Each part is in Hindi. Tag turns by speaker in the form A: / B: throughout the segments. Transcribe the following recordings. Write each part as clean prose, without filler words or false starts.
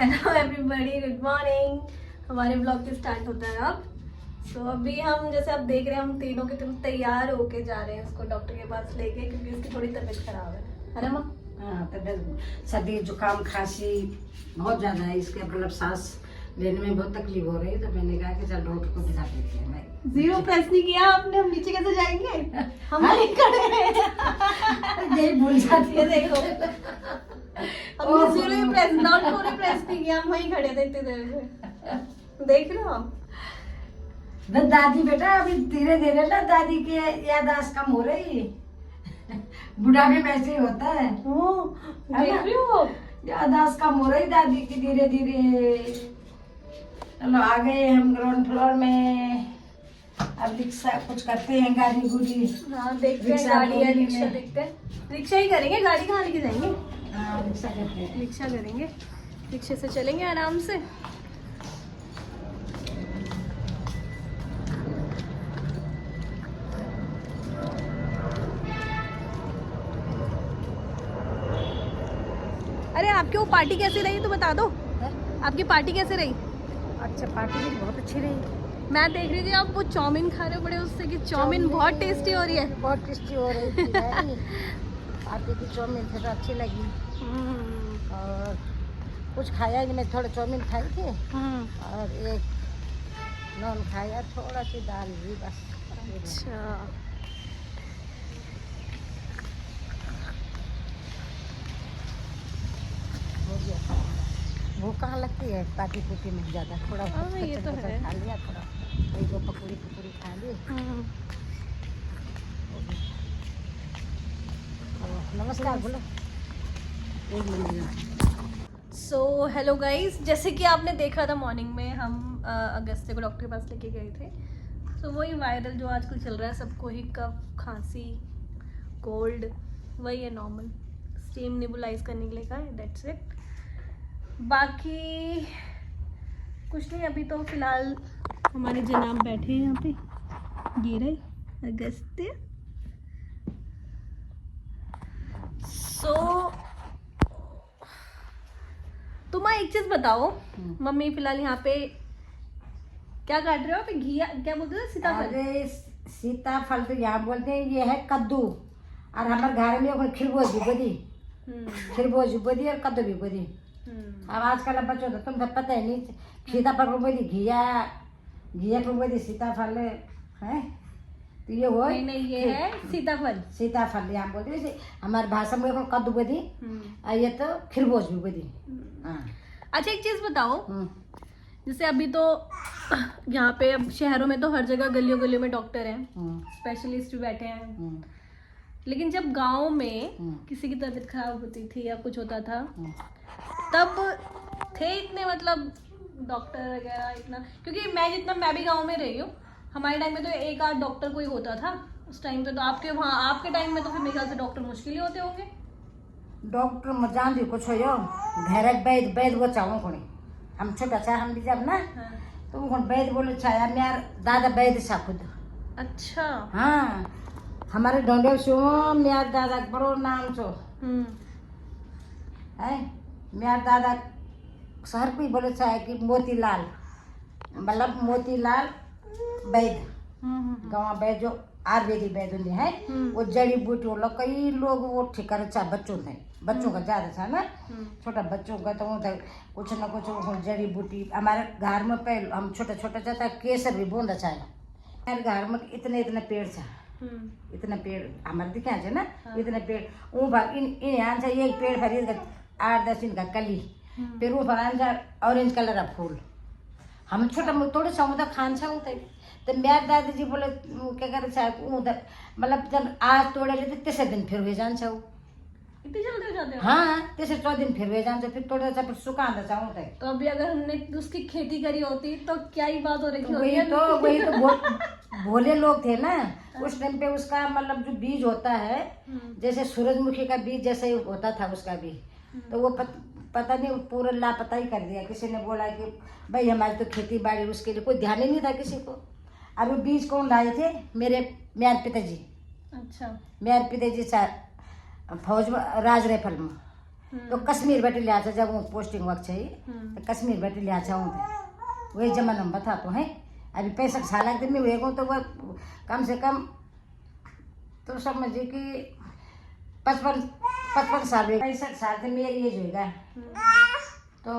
A: Hello everybody, good morning. हमारे ब्लॉग भी स्टार्ट होता है अब। सो अभी हम जैसे आप देख रहे हैं, हम तीनों के तैयार होके जा रहे हैं उसको डॉक्टर के पास लेके, क्योंकि उसकी थोड़ी तबीयत खराब है ना माँ?
B: हाँ, तबीयत सर्दी जुकाम खांसी बहुत ज्यादा है। इसके मतलब सांस लेने में बहुत तकलीफ हो रही है, तो मैंने कहा कि चल डॉक्टर को दिखा देते हैं। भाई
A: जीरो प्रेस नहीं किया आपने, हम नीचे कैसे जाएंगे? हम वहीं खड़े हैं।
B: यही भूल जाती है।
A: देखो हमने जीरो प्रेस नॉट पूरे प्रेस नहीं किया, हम वहीं खड़े थे इतनी देर से। देख रहे हो आप?
B: न दादी बेटा अभी धीरे धीरे ना दादी की याददाश्त कम हो रही। बुढ़ापे में ऐसे ही होता है।
A: देख रहे हो?
B: याददाश्त कम हो रही दादी की धीरे धीरे। चलो आ गए हम ग्राउंड फ्लोर में। अब रिक्शा कुछ करते हैं, गाड़ी गुड़ी।
A: हाँ देखते हैं, गाड़ी या रिक्शा देखते हैं। रिक्शा ही करेंगे, गाड़ी कहाँ लेके जाएंगे?
B: हाँ रिक्शा करते हैं।
A: रिक्शा करेंगे, रिक्शे से चलेंगे आराम से। अरे आपकी वो पार्टी कैसी रही तो बता दो। आपकी पार्टी कैसे रही?
B: अच्छा, पार्टी भी बहुत अच्छी रही।
A: मैं देख रही थी आप वो चाउमीन खा रहे हो बड़े उससे, कि चाउमीन बहुत टेस्टी हो रही है।
B: बहुत टेस्टी हो रही थी भाई। आटे की चाउमीन थी तो अच्छी लगी। और कुछ खाया नहीं, मैं थोड़ा चाउमीन खाई थी और एक नॉन खाया, थोड़ा सी दाल भी बस।
A: अच्छा,
B: हो गया। भूख कहाँ लगती है पार्टी पुर्टी में ज़्यादा। थोड़ा
A: हाँ, ये तो है।
B: खा लिया, थोड़ा वही को पकौड़ी खा ली। नमस्कार बोलो। एक मिनट।
A: सो हेलो गाइस, जैसे कि आपने देखा था मॉर्निंग में हम अगस्त्य को डॉक्टर के पास लेके गए थे। सो वही वायरल जो आजकल चल रहा है सबको, ही कफ खांसी कोल्ड, वही है नॉर्मल। स्टीम निबुलाइज करने के लिए कहा है, दैट्स इट। बाकी कुछ नहीं, अभी तो फिलहाल हमारे जनाब बैठे हैं यहाँ पे। ये रहे अगस्त्य। सो तुम एक चीज बताओ, मम्मी फिलहाल यहाँ पे क्या काट रहे हो? पे घिया क्या बोलते थे? सीताफल।
B: अरे सीताफल तो यहाँ बोलते हैं, ये है कद्दू। और हमारे घर में खिरबोज भी बदी, खिरबोज भी बदी और कद्दू भी बदी। अब आजकल बच्चों तो तुम पता ही नहीं। सीताफल को बोली घिया, घिया को बोली सीताफल है। तो ये हो
A: नहीं ये है सीताफल।
B: सीताफल यहाँ बोलते हैं हमारी भाषा में। कद्दू बदी और ये तो खिरबोज भी बदी। हाँ।
A: अच्छा एक चीज बताओ, जैसे अभी तो यहाँ पे अब शहरों में तो हर जगह गलियों गलियों में डॉक्टर हैं, स्पेशलिस्ट भी बैठे हैं। लेकिन जब गांव में किसी की तबीयत खराब होती थी या कुछ होता था, तब थे इतने मतलब डॉक्टर वगैरह इतना? क्योंकि मैं भी गांव में रही हूँ। हमारे टाइम में तो एक आध डॉक्टर कोई होता था उस टाइम पे। तो आपके वहाँ आपके टाइम में तो फिर मेरे ख्याल से डॉक्टर मुश्किल ही होते होंगे।
B: डॉक्टर में जान दी कुछ हो घर वैद वैद वो चाहूँ को हम छोटा सा हम भी जब ना तो वो वैद बोले छाया मेरा दादा वैद छा खुद।
A: अच्छा।
B: हाँ, हमारे ढोंडे सो मेरा दादा बड़ो नाम छो है। मेरा दादा शहर को बोले छाया कि मोतीलाल, मतलब मोतीलाल वैद। गाँव वैद जो आयुर्वेदिक वैद होते हैं, वो जड़ी बूटी वाला कई लोग वो ठीक करे चाहे बच्चों का ज्यादा था ना। छोटा बच्चों का तो कुछ ना कुछ जड़ी बूटी। हमारे घर में पहले हम छोटा छोटा चाहता केसर भी बोंदा चाहे। हमारे घर में इतने इतने पेड़ था, इतने पेड़ हमारे दिखा थे ना। इतने पेड़ वो इन यहाँ से एक पेड़ खरीद कर 8-10 दिन का कली, फिर वो फरान ऑरेंज कलर का फूल। हम छोटा थोड़े सा खान छा तो मेरे दादाजी बोले क्या करे मतलब जब आज तोड़े लेते तीसरे दिन फिर हुए जान छाऊ।
A: इतनी जल्दी हो जाते हो?
B: हाँ, तीसरे 4 दिन फिर हुए जान छाऊ, फिर तोड़े फिर सुखा चाहूँ।
A: तो अभी अगर हमने उसकी खेती करी होती तो क्या ही बात हो रही
B: तो वही तो भोले लोग थे ना उस टाइम पे। उसका मतलब जो बीज होता है, जैसे सूरजमुखी का बीज जैसे होता था उसका बीज, तो वो पता नहीं पूरा लापता ही कर दिया। किसी ने बोला कि भाई हमारी तो खेती बाड़ी, उसके लिए कोई ध्यान ही नहीं था किसी को। अब वो बीज कौन लाए थे? मेरे पिताजी।
A: अच्छा।
B: मेरे पिताजी फौज में राज राइफल में तो कश्मीर बैठे लिया था जब वो पोस्टिंग वक्त चाहिए तो कश्मीर बैठे लिया था वही जमाना में बता तो है। अभी 65 साल के में हुए तो वह कम से कम तो समझिए कि 55 साल 65 साल से मेरी एज होगा तो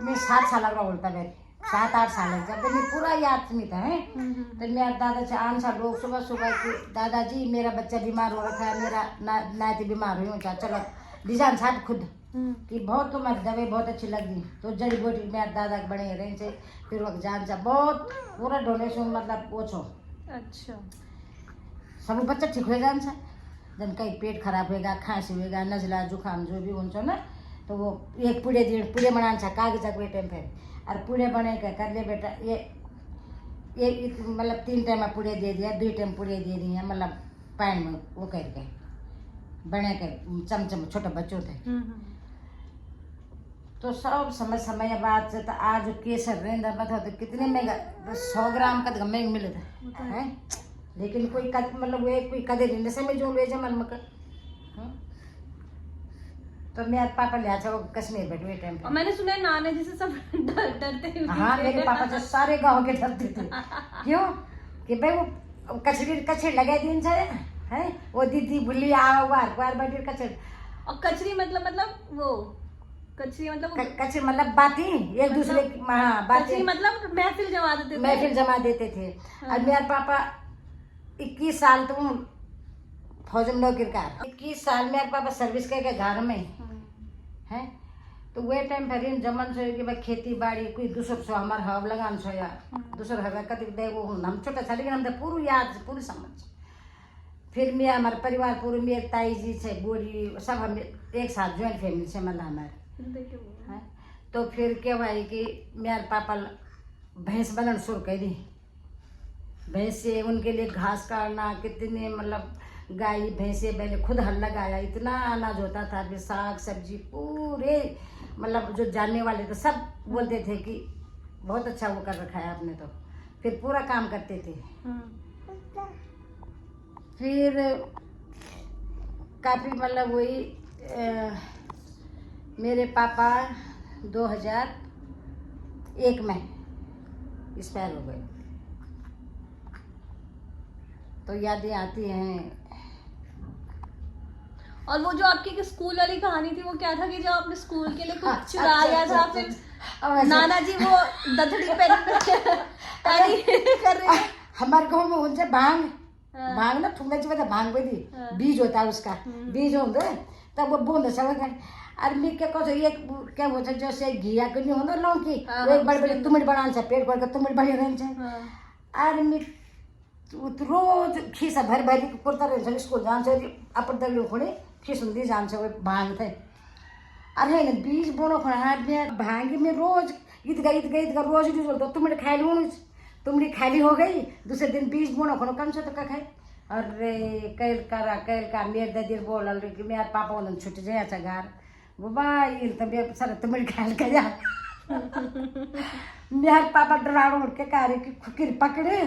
B: मैं 7 साल का उल्टा मेरे 7-8 साल जब मैं पूरा याद में था है तो मेरा दादा से 8 साल लोग सुबह सुबह कि दादाजी मेरा बच्चा बीमार हो रखा है, मेरा नाती बीमार हुई हो, चलो डिजाइन साहब खुद कि बहुत तुम्हारी दवाई बहुत अच्छी लगी तो जड़ी बूटी मेरे दादा के बने रहे से फिर वक्त जान सा बहुत पूरा डोनेशन मतलब पूछो।
A: अच्छा
B: सब बच्चा ठीक हो जान सा जन कहीं पेट खराब होएगा, खांसी होएगा, नजला जुकाम जो भी हुन्छ ना तो वो एक पुड़े बनाना सा कागज के टाइम फिर और पुड़े बने के कर ले बेटा ये मतलब 3 टाइम में पुड़े दे दिया, 2 टाइम पुड़े दे दिए मतलब पैन में वो करके बने के चमचम छोटे बच्चों थे तो सब समय बाद से तो आज केसर रेंदा बता तो कितने महंगा 100 ग्राम का तो महंगा मिले था है लेकिन कोई मतलब वो कोई कदर नहीं समय जो ले जमन मकर तो मेरे पापा ले आया वो कश्मीर बैठे टाइम
A: और मैंने सुना है नाना जी से सब डरते हैं।
B: हाँ मेरे पापा से सारे गांव के डरते थे क्यों कि भाई वो कचरी लगा दिन है वो दीदी बुल्ली आओ बार बैठे कचरी
A: और कचरी मतलब वो कचरी
B: मतलब बाती एक दूसरे की
A: बाती मतलब महफिल जमा देते थे
B: और मेरे पापा 21 साल तुम फौज में नौकरी का 21 साल मेरे पापा सर्विस करके घर में है तो वे टाइम पर इन जमन से कि भाई खेती बाड़ी कोई दूसर सो हमार हव लगान सो या दूसर हवा कति दे वो हम छोटा था लेकिन हम तो पूरी याद पूरी समझ फिर मैं हमारे परिवार पूरे मेरे ताई जी से बूढ़ी सब हम एक साथ ज्वाइंट फैमिली से मतलब हमारे तो फिर क्या हुआ कि मेरे पापा भैंस बनन शुरू कर दी भैंस से उनके लिए घास काटना कितने मतलब गाय भैंसे पहले खुद हल लगाया इतना अनाज होता था फिर साग सब्जी पूरे मतलब जो जानने वाले थे सब बोलते थे कि बहुत अच्छा वो कर रखा है आपने तो फिर पूरा काम करते थे। फिर काफ़ी मतलब वही मेरे पापा 2001 में एक्सपायर हो गए तो यादें आती हैं।
A: और वो जो आपकी स्कूल वाली कहानी थी वो क्या था कि जब आपने स्कूल के लिए कुछ चुराया था फिर नाना जी वो दथड़ी पहनी कर रहे थे
B: हमारे गाँव में उनसे भांग ना ठुंगा जी भांग बदी बीज होता है उसका बीज होंगे तब वो बूंद सब और मैं क्या कहते एक क्या बोलते जैसे घिया के नहीं होता लौकी एक बड़े बड़े तुमड़ बना पेड़ पड़ तुमड़ बढ़िया रहने और मैं रोज खीसा भर भरी कुर्ता रहे स्कूल जान्छ अपन दगड़ी खुणी खीस हुँदै जान्छ वो भांग थे अरे न बीज बोनो खुणा भांग में रोज गीत गा रोज तो तुमड़ी खाली हूँ तुमड़ी खाली हो गई दूसरे दिन बीज बोनो खुणो कम से तो का खाए अरे कैल का मेरे दादी बोल कि मेरे पापा उन्होंने छुट्टी जाए अच्छा घर वो भाई तब सर तुमड़ी खाल के जा मेरे पापा डराड़ो उठ के कह रहे कि खुकरी पकड़े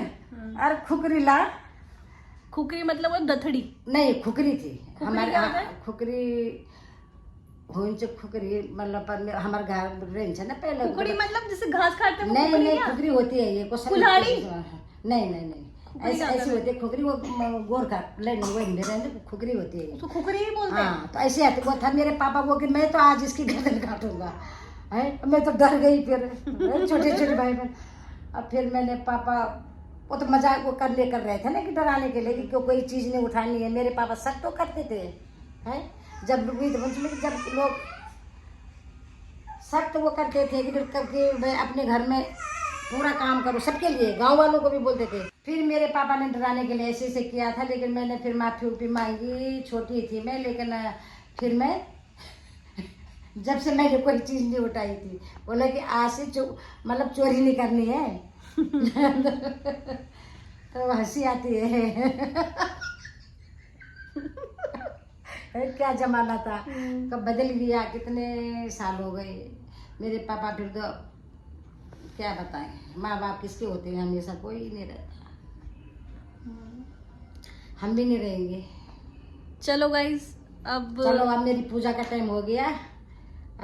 B: अरे खुकरी ला
A: खुकरी मतलब वो दथड़ी
B: नहीं खुकरी थी हमारे खुकरी हुन्छ खुकरी मतलब पर हमारे घर रहन्छ ना पहले
A: खुकरी मतलब जैसे घास काटते हैं
B: नहीं खुकरी होती है ये
A: कुल्हाड़ी
B: नहीं ऐसी होती है खुकरी वो गोरखा लेने वही रहने खुकरी होती है
A: तो खुकरी ही बोलते हैं।
B: तो ऐसे आते वो था मेरे पापा को कि मैं तो आज इसकी गर्दन काटूंगा है मैं तो डर गई फिर छोटे भाई बहन अब फिर मैंने पापा वो तो मजाक वो कर रहे थे ना कि डराने के लिए कि कोई चीज़ नहीं उठानी है मेरे पापा सब तो करते थे हैं जब जब लोग सब तो वो करते थे कि मैं अपने घर में पूरा काम करूँ सबके लिए गांव वालों को भी बोलते थे। फिर मेरे पापा ने डराने के लिए ऐसे किया था लेकिन मैंने फिर माफ़ी मांगी छोटी थी मैं लेकिन फिर मैं जब से मैंने कोई चीज़ नहीं उठाई थी बोले कि आज से मतलब चोरी नहीं करनी है तो हंसी आती है क्या जमाना था कब बदल गया कितने साल हो गए मेरे पापा फिर तो क्या बताएं माँ बाप किसके होते हैं हमेशा कोई नहीं रहता हम भी नहीं रहेंगे।
A: चलो गाइस अब
B: मेरी पूजा का टाइम हो गया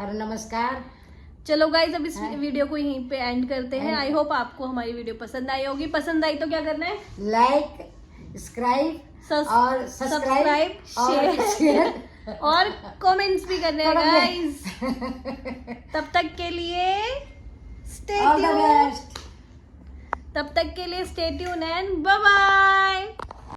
B: और नमस्कार।
A: चलो गाइज अब इस वीडियो को यहीं पे एंड करते हैं। आई होप आपको हमारी वीडियो पसंद आई होगी। पसंद आई तो क्या करना है?
B: लाइक, सब्सक्राइब और
A: सब्सक्राइब, शेयर और कमेंट्स भी करने हैं गाइज। तब तक के लिए stay tune and bye bye.